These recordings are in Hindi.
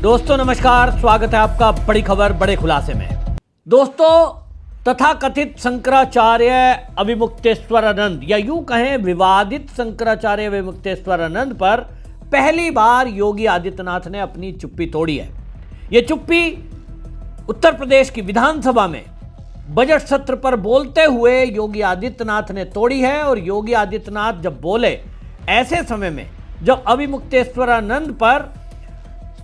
दोस्तों नमस्कार, स्वागत है आपका बड़ी खबर बड़े खुलासे में। दोस्तों, तथाकथित शंकराचार्य अविमुक्तेश्वरानंद या यूं कहें विवादित शंकराचार्य अविमुक्तेश्वरानंद पर पहली बार योगी आदित्यनाथ ने अपनी चुप्पी तोड़ी है। यह चुप्पी उत्तर प्रदेश की विधानसभा में बजट सत्र पर बोलते हुए योगी आदित्यनाथ ने तोड़ी है। और योगी आदित्यनाथ जब बोले ऐसे समय में जब अविमुक्तेश्वरानंद पर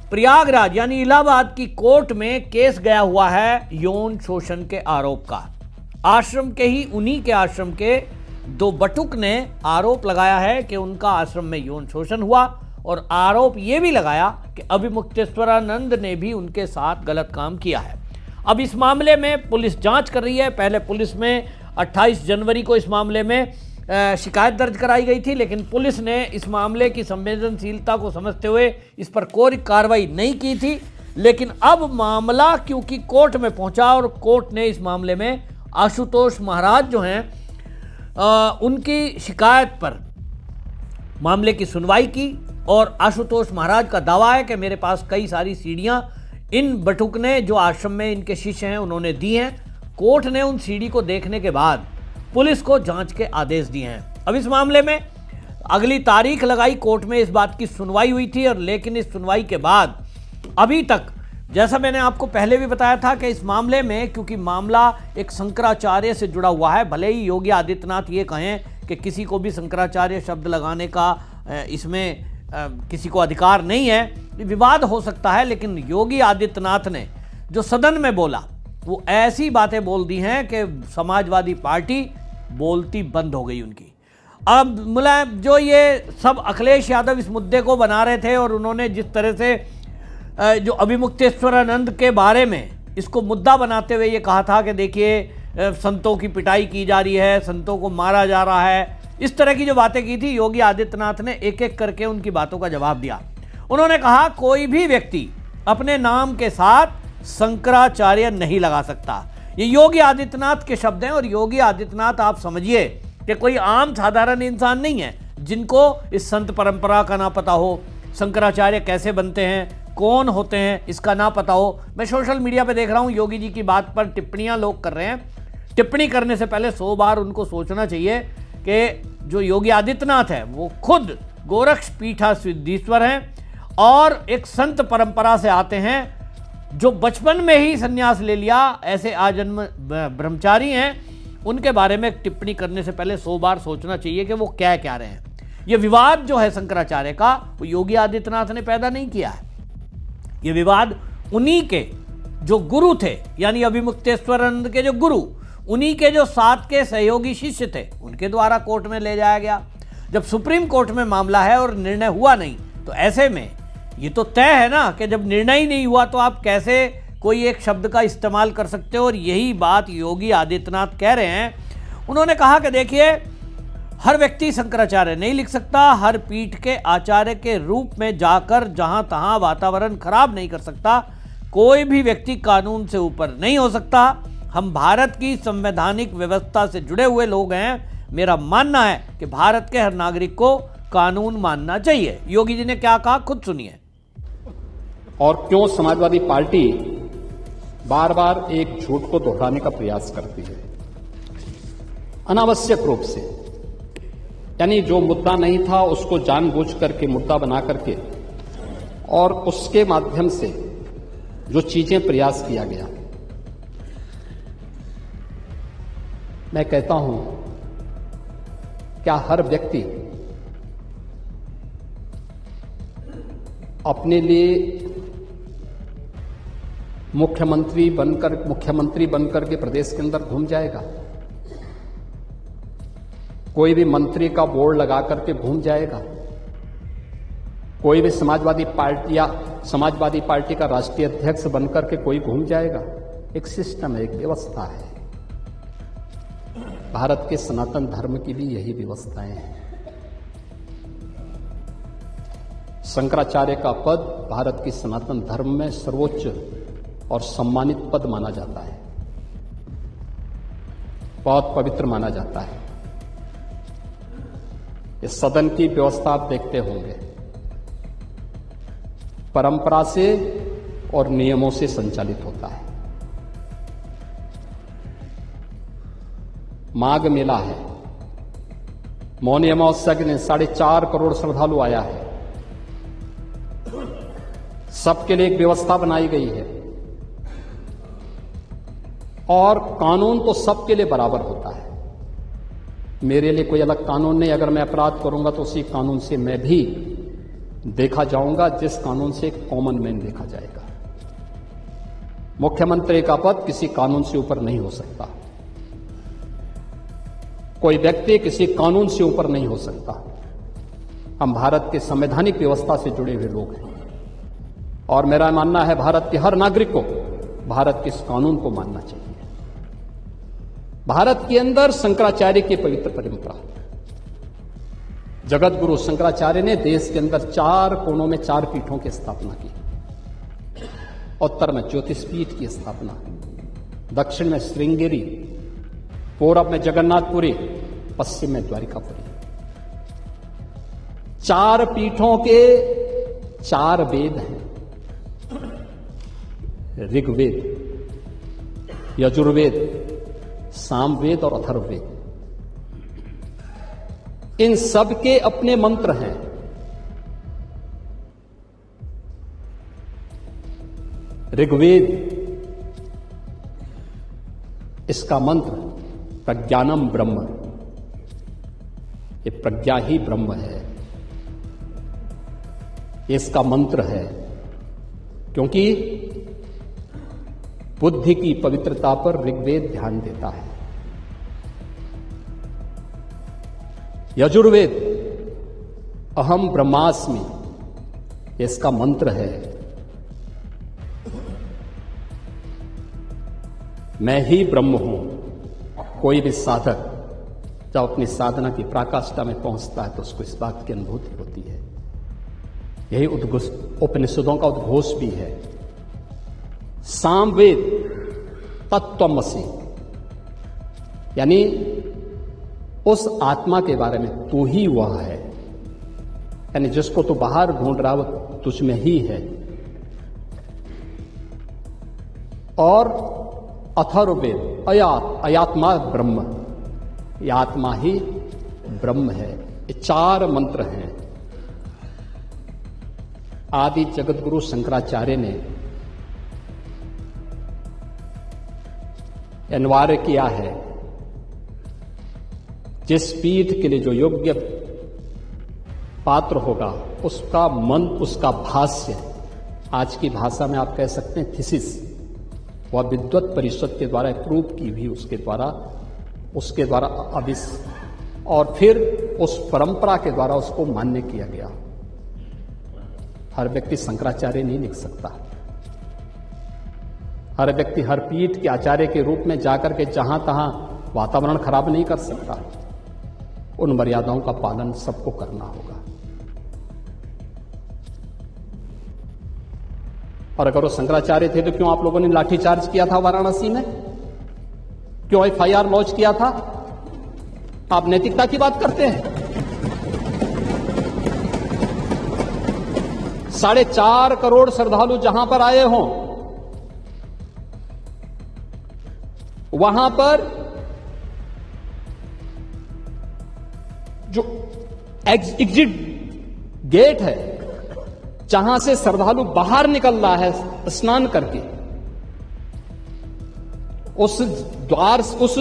प्रयागराज यानी इलाहाबाद की कोर्ट में केस गया हुआ है यौन शोषण के आरोप का। आश्रम के ही उन्हीं के आश्रम के दो बटुक ने आरोप लगाया है कि उनका आश्रम में यौन शोषण हुआ और आरोप यह भी लगाया कि अविमुक्तेश्वरानंद ने भी उनके साथ गलत काम किया है। अब इस मामले में पुलिस जांच कर रही है। पहले पुलिस में 28 जनवरी को इस मामले में शिकायत दर्ज कराई गई थी, लेकिन पुलिस ने इस मामले की संवेदनशीलता को समझते हुए इस पर कोई कार्रवाई नहीं की थी। लेकिन अब मामला क्योंकि कोर्ट में पहुंचा और कोर्ट ने इस मामले में आशुतोष महाराज जो हैं उनकी शिकायत पर मामले की सुनवाई की। और आशुतोष महाराज का दावा है कि मेरे पास कई सारी सीढ़ियां इन बटुक ने जो आश्रम में इनके शिष्य हैं उन्होंने दी हैं। कोर्ट ने उन सीढ़ी को देखने के बाद पुलिस को जांच के आदेश दिए हैं। अब इस मामले में अगली तारीख लगाई, कोर्ट में इस बात की सुनवाई हुई थी। और लेकिन इस सुनवाई के बाद अभी तक, जैसा मैंने आपको पहले भी बताया था कि इस मामले में क्योंकि मामला एक शंकराचार्य से जुड़ा हुआ है, भले ही योगी आदित्यनाथ ये कहें कि किसी को भी शंकराचार्य शब्द लगाने का इसमें किसी को अधिकार नहीं है, विवाद हो सकता है, लेकिन योगी आदित्यनाथ ने जो सदन में बोला वो ऐसी बातें बोल दी हैं कि समाजवादी पार्टी बोलती बंद हो गई उनकी। अब मुलायम जो ये सब अखिलेश यादव इस मुद्दे को बना रहे थे और उन्होंने जिस तरह से जो अविमुक्तेश्वरानंद के बारे में इसको मुद्दा बनाते हुए ये कहा था कि देखिए संतों की पिटाई की जा रही है, संतों को मारा जा रहा है, इस तरह की जो बातें की थी, योगी आदित्यनाथ ने एक एक करके उनकी बातों का जवाब दिया। उन्होंने कहा कोई भी व्यक्ति अपने नाम के साथ शंकराचार्य नहीं लगा सकता। ये योगी आदित्यनाथ के शब्द हैं। और योगी आदित्यनाथ आप समझिए कि कोई आम साधारण इंसान नहीं है जिनको इस संत परंपरा का ना पता हो, शंकराचार्य कैसे बनते हैं, कौन होते हैं, इसका ना पता हो। मैं सोशल मीडिया पे देख रहा हूँ योगी जी की बात पर टिप्पणियां लोग कर रहे हैं। टिप्पणी करने से पहले 100 बार उनको सोचना चाहिए कि जो योगी आदित्यनाथ है वो खुद गोरक्ष पीठाधीश्वर हैं और एक संत परंपरा से आते हैं, जो बचपन में ही संन्यास ले लिया, ऐसे आजन्म ब्रह्मचारी हैं। उनके बारे में टिप्पणी करने से पहले 100 बार सोचना चाहिए कि वो क्या कह रहे हैं। ये विवाद जो है शंकराचार्य का, वो योगी आदित्यनाथ ने पैदा नहीं किया है। ये विवाद उन्हीं के जो गुरु थे, यानी अविमुक्तेश्वरानंद के जो गुरु, उन्हीं के जो 7 के सहयोगी शिष्य थे, उनके द्वारा कोर्ट में ले जाया गया। जब सुप्रीम कोर्ट में मामला है और निर्णय हुआ नहीं, तो ऐसे में ये तो तय है ना कि जब निर्णय ही नहीं हुआ तो आप कैसे कोई एक शब्द का इस्तेमाल कर सकते हो। और यही बात योगी आदित्यनाथ कह रहे हैं। उन्होंने कहा कि देखिए हर व्यक्ति शंकराचार्य नहीं लिख सकता, हर पीठ के आचार्य के रूप में जाकर जहां तहां वातावरण खराब नहीं कर सकता, कोई भी व्यक्ति कानून से ऊपर नहीं हो सकता। हम भारत की संवैधानिक व्यवस्था से जुड़े हुए लोग हैं। मेरा मानना है कि भारत के हर नागरिक को कानून मानना चाहिए। योगी जी ने क्या कहा, खुद सुनिए। और क्यों समाजवादी पार्टी बार बार एक झूठ को दोहराने का प्रयास करती है अनावश्यक रूप से, यानी जो मुद्दा नहीं था उसको जानबूझ करके मुद्दा बना करके, और उसके माध्यम से जो चीजें प्रयास किया गया। मैं कहता हूं, क्या हर व्यक्ति अपने लिए मुख्यमंत्री बनकर के प्रदेश के अंदर घूम जाएगा? कोई भी मंत्री का बोर्ड लगा करके घूम जाएगा? कोई भी समाजवादी पार्टी का राष्ट्रीय अध्यक्ष बनकर के कोई घूम जाएगा? एक सिस्टम है, एक व्यवस्था है। भारत के सनातन धर्म की भी यही व्यवस्थाएं हैं। शंकराचार्य का पद भारत की सनातन धर्म में सर्वोच्च और सम्मानित पद माना जाता है, बहुत पवित्र माना जाता है। इस सदन की व्यवस्था आप देखते होंगे, परंपरा से और नियमों से संचालित होता है। माघ मेला है, मौनी अमावस्या के दिन 4.5 करोड़ श्रद्धालु आया है। सबके लिए एक व्यवस्था बनाई गई है और कानून तो सबके लिए बराबर होता है। मेरे लिए कोई अलग कानून नहीं। अगर मैं अपराध करूंगा तो उसी कानून से मैं भी देखा जाऊंगा, जिस कानून से एक कॉमन मैन देखा जाएगा। मुख्यमंत्री का पद किसी कानून से ऊपर नहीं हो सकता। कोई व्यक्ति किसी कानून से ऊपर नहीं हो सकता। हम भारत के संवैधानिक व्यवस्था से जुड़े हुए लोग हैं और मेरा मानना है भारत के हर नागरिक को भारत के इस कानून को मानना चाहिए। भारत के अंदर शंकराचार्य की पवित्र परंपरा, जगत गुरु शंकराचार्य ने देश के अंदर 4 कोनों में 4 पीठों की स्थापना की। उत्तर में ज्योतिष पीठ की स्थापना, दक्षिण में श्रृंगेरी, पूरब में जगन्नाथपुरी, पश्चिम में द्वारिकापुरी। 4 पीठों के 4 वेद हैं, ऋग्वेद, यजुर्वेद, सामवेद और अथर्ववेद। इन सब के अपने मंत्र हैं। ऋग्वेद, इसका मंत्र प्रज्ञानम ब्रह्म, ये प्रज्ञा ही ब्रह्म है, ये इसका मंत्र है। क्योंकि बुद्धि की पवित्रता पर ऋग्वेद ध्यान देता है। यजुर्वेद अहम ब्रह्मास्मि, ये इसका मंत्र है। मैं ही ब्रह्म हूं। कोई भी साधक जब अपनी साधना की पराकाष्ठा में पहुंचता है तो उसको इस बात की अनुभूति होती है। यही उपनिषदों का उद्घोष भी है। सामवेद तत्त्वमसि, यानी उस आत्मा के बारे में तू ही वह है, यानी जिसको तू बाहर ढूंढ रहा वो तुझ में ही है। और अथर्ववेद अयात्मा ब्रह्म, ये आत्मा ही ब्रह्म है। ये 4 मंत्र हैं। आदि जगत गुरु शंकराचार्य ने अनिवार्य किया है, जिस पीठ के लिए जो योग्य पात्र होगा उसका मन, उसका भाष्य, आज की भाषा में आप कह सकते हैं थीसिस, वह विद्वत परिषद के द्वारा अप्रूव की हुई, उसके द्वारा और फिर उस परंपरा के द्वारा उसको मान्य किया गया। हर व्यक्ति शंकराचार्य नहीं लिख सकता। हर व्यक्ति हर पीठ के आचार्य के रूप में जाकर के जहां तहां वातावरण खराब नहीं कर सकता। उन मर्यादाओं का पालन सबको करना होगा। और अगर वो शंकराचार्य थे तो क्यों आप लोगों ने लाठीचार्ज किया था वाराणसी में? क्यों FIR लॉन्च किया था? आप नैतिकता की बात करते हैं। 4.5 करोड़ श्रद्धालु जहां पर आए हों, वहां पर जो एग्जिट गेट है, जहां से श्रद्धालु बाहर निकल रहा है स्नान करके, उस द्वार, उस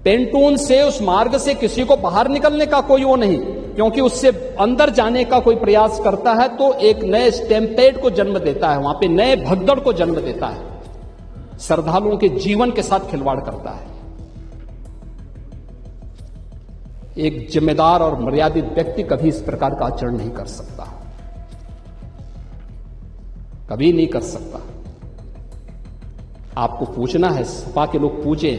पेंटून से, उस मार्ग से किसी को बाहर निकलने का कोई वो नहीं, क्योंकि उससे अंदर जाने का कोई प्रयास करता है तो एक नए स्टैम्पेड को जन्म देता है, वहां पे नए भगदड़ को जन्म देता है, श्रद्धालुओं के जीवन के साथ खिलवाड़ करता है। एक जिम्मेदार और मर्यादित व्यक्ति कभी इस प्रकार का आचरण नहीं कर सकता, कभी नहीं कर सकता। आपको पूछना है, सपा के लोग पूछे,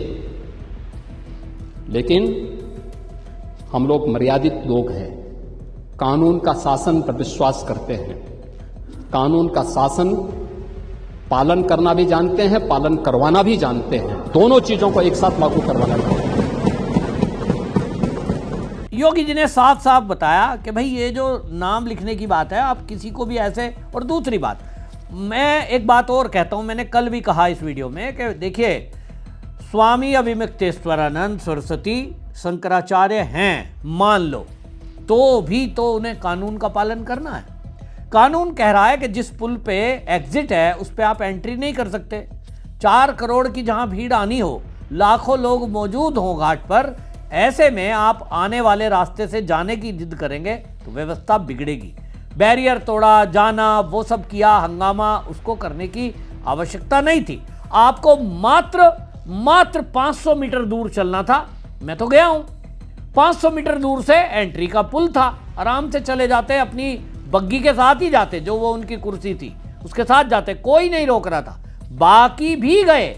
लेकिन हम लोग मर्यादित लोग हैं, कानून का शासन पर विश्वास करते हैं, कानून का शासन पालन करना भी जानते हैं, पालन करवाना भी जानते हैं, दोनों चीजों को एक साथ लागू करवाना चाहिए। योगी जी ने साफ साफ बताया कि भाई ये जो नाम लिखने की बात है, आप किसी को भी ऐसे, और दूसरी बात, मैं एक बात और कहता हूं, मैंने कल भी कहा इस वीडियो में कि देखिए, स्वामी अविमुक्तेश्वरानंद सरस्वती शंकराचार्य हैं, मान लो, तो भी तो उन्हें कानून का पालन करना है। कानून कह रहा है कि जिस पुल पे एग्जिट है उस पे आप एंट्री नहीं कर सकते। 4 करोड़ की जहां भीड़ आनी हो, लाखों लोग मौजूद हों घाट पर, ऐसे में आप आने वाले रास्ते से जाने की जिद करेंगे तो व्यवस्था बिगड़ेगी। बैरियर तोड़ा, जाना, वो सब किया, हंगामा, उसको करने की आवश्यकता नहीं थी। आपको मात्र 500 मीटर दूर चलना था। मैं तो गया हूं, 500 मीटर दूर से एंट्री का पुल था, आराम से चले जाते, अपनी बग्गी के साथ ही जाते, जो वो उनकी कुर्सी थी उसके साथ जाते, कोई नहीं रोक रहा था। बाकी भी गए,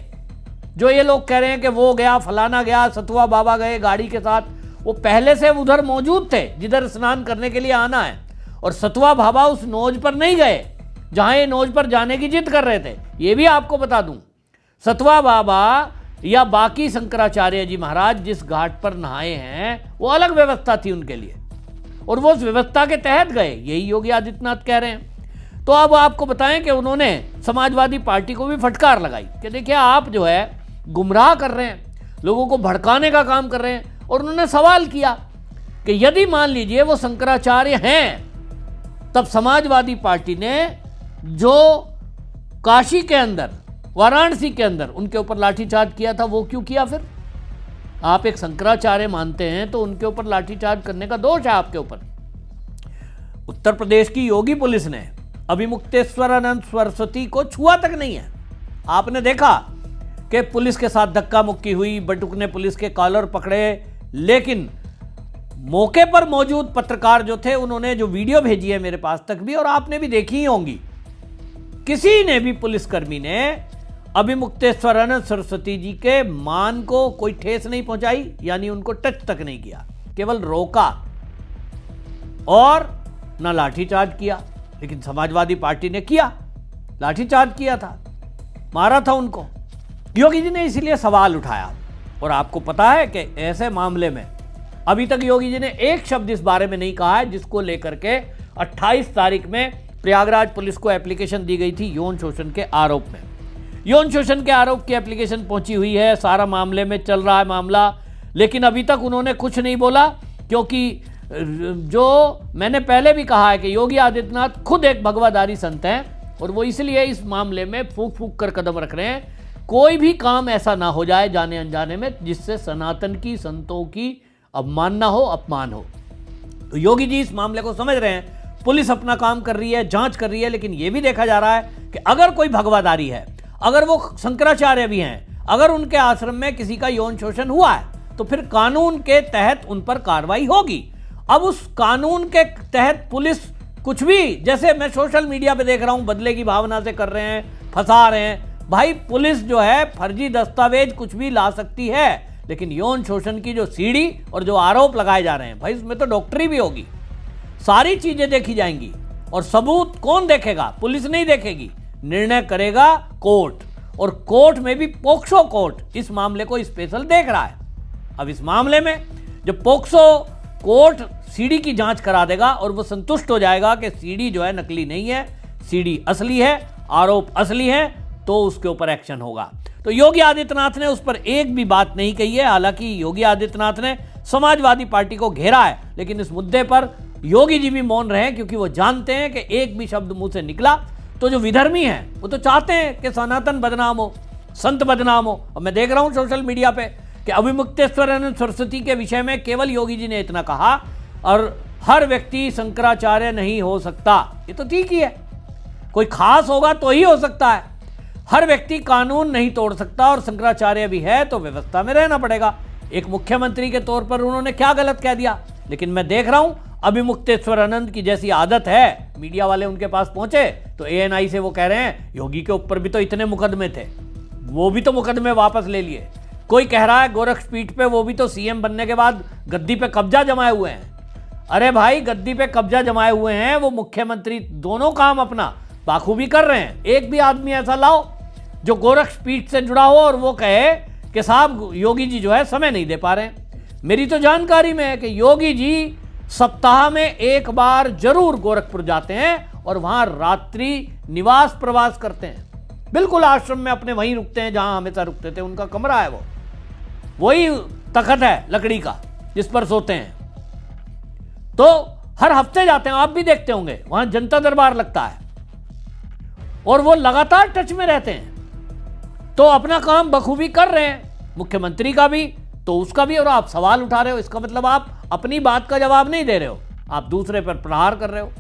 जो ये लोग कह रहे हैं कि वो गया, फलाना गया, सतुआ बाबा गए गाड़ी के साथ, वो पहले से उधर मौजूद थे जिधर स्नान करने के लिए आना है। और सतुआ बाबा उस नोज पर नहीं गए जहां ये नोज पर जाने की जिद कर रहे थे। ये भी आपको बता दूं, सतुआ बाबा या बाकी शंकराचार्य जी महाराज जिस घाट पर नहाए हैं वो अलग व्यवस्था थी उनके लिए, और वो उस व्यवस्था के तहत गए, यही योगी आदित्यनाथ कह रहे हैं। तो अब आपको बताएं कि उन्होंने समाजवादी पार्टी को भी फटकार लगाई कि देखिए, आप जो है गुमराह कर रहे हैं, लोगों को भड़काने का काम कर रहे हैं। और उन्होंने सवाल किया कि यदि मान लीजिए वो शंकराचार्य हैं, तब समाजवादी पार्टी ने जो काशी के अंदर, वाराणसी के अंदर उनके ऊपर लाठीचार्ज किया था, वो क्यों किया? फिर आप एक शंकराचार्य मानते हैं तो उनके ऊपर लाठीचार्ज करने का दोष है आपके ऊपर। उत्तर प्रदेश की योगी पुलिस ने अविमुक्तेश्वरानंद सरस्वती को छुआ तक नहीं है। आपने देखा कि पुलिस के साथ धक्का मुक्की हुई, बटुक ने पुलिस के कॉलर पकड़े, लेकिन मौके पर मौजूद पत्रकार जो थे उन्होंने जो वीडियो भेजी है मेरे पास तक भी, और आपने भी देखी ही होंगी, किसी ने भी, पुलिसकर्मी ने अविमुक्तेश्वरानंद सरस्वती जी के मान को कोई ठेस नहीं पहुंचाई, यानी उनको टच तक नहीं किया, केवल रोका और ना लाठीचार्ज किया। लेकिन समाजवादी पार्टी ने किया, लाठीचार्ज किया था, मारा था उनको। योगी जी ने इसीलिए सवाल उठाया। और आपको पता है कि ऐसे मामले में अभी तक योगी जी ने एक शब्द इस बारे में नहीं कहा है, जिसको लेकर के 28 तारीख में प्रयागराज पुलिस को एप्लीकेशन दी गई थी यौन शोषण के आरोप में। यौन शोषण के आरोप की एप्लीकेशन पहुंची हुई है, सारा मामले में चल रहा है मामला, लेकिन अभी तक उन्होंने कुछ नहीं बोला, क्योंकि जो मैंने पहले भी कहा है कि योगी आदित्यनाथ खुद एक भगवाधारी संत हैं, और वो इसलिए इस मामले में फूंक फूंक कर कदम रख रहे हैं। कोई भी काम ऐसा ना हो जाए जाने अनजाने में जिससे सनातन की, संतों की अवमानना हो, अपमान हो। तो योगी जी इस मामले को समझ रहे हैं, पुलिस अपना काम कर रही है, जांच कर रही है, लेकिन यह भी देखा जा रहा है कि अगर कोई भगवाधारी है, अगर वो शंकराचार्य भी हैं, अगर उनके आश्रम में किसी का यौन शोषण हुआ है, तो फिर कानून के तहत उन पर कार्रवाई होगी। अब उस कानून के तहत पुलिस कुछ भी, जैसे मैं सोशल मीडिया पे देख रहा हूं, बदले की भावना से कर रहे हैं, फंसा रहे हैं। भाई, पुलिस जो है फर्जी दस्तावेज कुछ भी ला सकती है, लेकिन यौन शोषण की जो सीढ़ी और जो आरोप लगाए जा रहे हैं, भाई उसमें तो डॉक्टरी भी होगी, सारी चीजें देखी जाएंगी। और सबूत कौन देखेगा? पुलिस नहीं देखेगी, निर्णय करेगा कोर्ट, और कोर्ट में भी पोक्सो कोर्ट इस मामले को स्पेशल देख रहा है। अब इस मामले में जब पोक्सो कोर्ट सीडी की जांच करा देगा और वो संतुष्ट हो जाएगा कि सीडी जो है नकली नहीं है, सीडी असली है, आरोप असली है, तो उसके ऊपर एक्शन होगा। तो योगी आदित्यनाथ ने उस पर एक भी बात नहीं कही है। हालांकि योगी आदित्यनाथ ने समाजवादी पार्टी को घेरा है, लेकिन इस मुद्दे पर योगी जी भी मौन रहे, क्योंकि वो जानते हैं कि एक भी शब्द मुंह से निकला तो जो विधर्मी हैं वो तो चाहते हैं कि सनातन बदनाम हो, संत बदनाम हो। और मैं देख रहा हूं सोशल मीडिया पे कि अविमुक्तेश्वरानंद सरस्वती के विषय में केवल योगी जी ने इतना कहा, और हर व्यक्ति शंकराचार्य नहीं हो सकता। ये तो ठीक ही है, कोई खास होगा तो ही हो सकता है, हर व्यक्ति कानून नहीं तोड़ सकता, और शंकराचार्य भी है तो व्यवस्था में रहना पड़ेगा। एक मुख्यमंत्री के तौर पर उन्होंने क्या गलत कह दिया? लेकिन मैं देख रहा हूं अविमुक्तेश्वरानंद की जैसी आदत है, मीडिया वाले उनके पास पहुंचे तो एएनआई से वो कह रहे हैं योगी के ऊपर भी तो इतने मुकदमे थे, वो भी तो मुकदमे वापस ले लिए। कोई कह रहा है गोरखपीठ पे वो भी तो सीएम बनने के बाद गद्दी पे कब्जा जमाए हुए हैं। अरे भाई, गद्दी पे कब्जा जमाए हुए हैं, वो मुख्यमंत्री दोनों काम अपना बाखूबी कर रहे हैं। एक भी आदमी ऐसा लाओ जो गोरखपीठ से जुड़ा हो और वो कहे कि साहब योगी जी जो है समय नहीं दे पा रहे हैं। मेरी तो जानकारी में है कि योगी जी सप्ताह में एक बार जरूर गोरखपुर जाते हैं और वहां रात्रि निवास प्रवास करते हैं, बिल्कुल आश्रम में अपने वहीं रुकते हैं जहां हमेशा रुकते थे, उनका कमरा है, वही तखत है लकड़ी का जिस पर सोते हैं। तो हर हफ्ते जाते हैं, आप भी देखते होंगे, वहां जनता दरबार लगता है और वो लगातार टच में रहते हैं। तो अपना काम बखूबी कर रहे हैं, मुख्यमंत्री का भी तो उसका भी, और आप सवाल उठा रहे हो, इसका मतलब आप अपनी बात का जवाब नहीं दे रहे हो, आप दूसरे पर प्रहार कर रहे हो।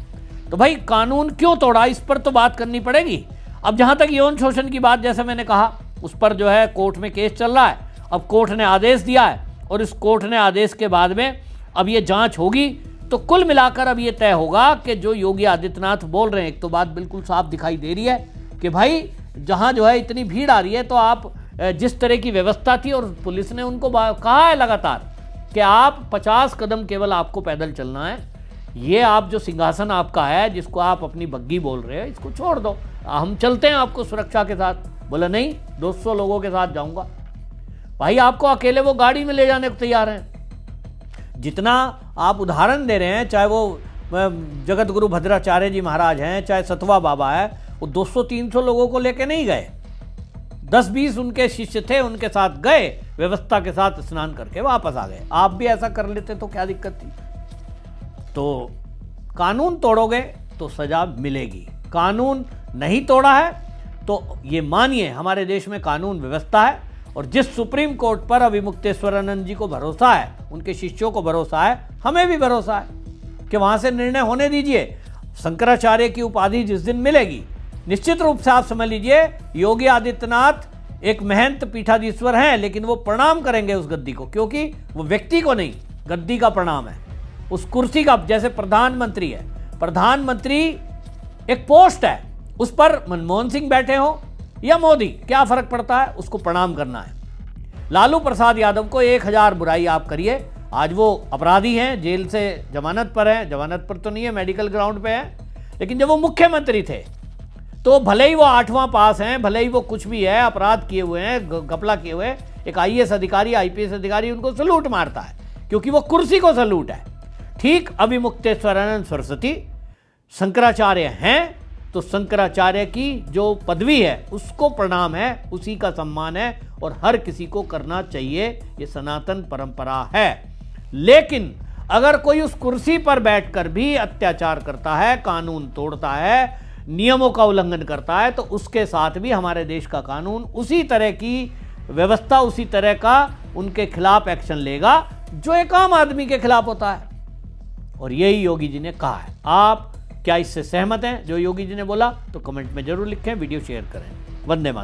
तो भाई कानून क्यों तोड़ा, इस पर तो बात करनी पड़ेगी। अब जहां तक यौन शोषण की बात, जैसे मैंने कहा, उस पर जो है कोर्ट में केस चल रहा है। अब कोर्ट ने आदेश दिया है और इस कोर्ट ने आदेश के बाद में अब ये जांच होगी, तो कुल मिलाकर अब ये तय होगा कि जो योगी आदित्यनाथ बोल रहे हैं, एक तो बात बिल्कुल साफ दिखाई दे रही है कि भाई जहां जो है इतनी भीड़ आ रही है, तो आप जिस तरह की व्यवस्था थी, और पुलिस ने उनको कहा है लगातार कि आप 50 कदम केवल आपको पैदल चलना है, ये आप जो सिंहासन आपका है जिसको आप अपनी बग्गी बोल रहे हो, इसको छोड़ दो, हम चलते हैं आपको सुरक्षा के साथ। बोला नहीं, 200 लोगों के साथ जाऊंगा। भाई आपको अकेले वो गाड़ी में ले जाने को तैयार हैं। जितना आप उदाहरण दे रहे हैं, चाहे वो जगत गुरु भद्राचार्य जी महाराज हैं, चाहे सतवा बाबा है, वो 200-300 लोगों को लेके नहीं गए, 10-20 उनके शिष्य थे, उनके साथ गए, व्यवस्था के साथ स्नान करके वापस आ गए। आप भी ऐसा कर लेते तो क्या दिक्कत थी। तो कानून तोड़ोगे तो सजा मिलेगी, कानून नहीं तोड़ा है तो ये मानिए हमारे देश में कानून व्यवस्था है, और जिस सुप्रीम कोर्ट पर अभिमुक्तेश्वरानंद जी को भरोसा है, उनके शिष्यों को भरोसा है, हमें भी भरोसा है कि वहां से निर्णय होने दीजिए। शंकराचार्य की उपाधि जिस दिन मिलेगी, निश्चित रूप से आप समझ लीजिए योगी आदित्यनाथ एक महंत पीठाधीश्वर हैं, लेकिन वो प्रणाम करेंगे उस गद्दी को, क्योंकि वो व्यक्ति को नहीं, गद्दी का प्रणाम है, उस कुर्सी का। जैसे प्रधानमंत्री है, प्रधानमंत्री एक पोस्ट है, उस पर मनमोहन सिंह बैठे हो या मोदी, क्या फर्क पड़ता है, उसको प्रणाम करना है। लालू प्रसाद यादव को 1000 बुराई आप करिए, आज वो अपराधी हैं, जेल से जमानत पर हैं, जमानत पर तो नहीं है, मेडिकल ग्राउंड पे है, लेकिन जब वो मुख्यमंत्री थे तो भले ही वो 8वां पास हैं, भले ही वो कुछ भी है, अपराध किए हुए हैं, घपला किए हुए, एक IAS अधिकारी, IPS अधिकारी उनको सलूट मारता है, क्योंकि वो कुर्सी को सलूट है। ठीक अभिमुक्तेश्वरानंद सरस्वती शंकराचार्य हैं, तो शंकराचार्य की जो पदवी है उसको प्रणाम है, उसी का सम्मान है, और हर किसी को करना चाहिए, ये सनातन परंपरा है। लेकिन अगर कोई उस कुर्सी पर बैठकर भी अत्याचार करता है, कानून तोड़ता है, नियमों का उल्लंघन करता है, तो उसके साथ भी हमारे देश का कानून उसी तरह की व्यवस्था, उसी तरह का उनके खिलाफ एक्शन लेगा जो एक आम आदमी के खिलाफ होता है। और यही योगी जी ने कहा है। आप क्या इससे सहमत हैं जो योगी जी ने बोला? तो कमेंट में जरूर लिखें, वीडियो शेयर करें। वंदे मातरम।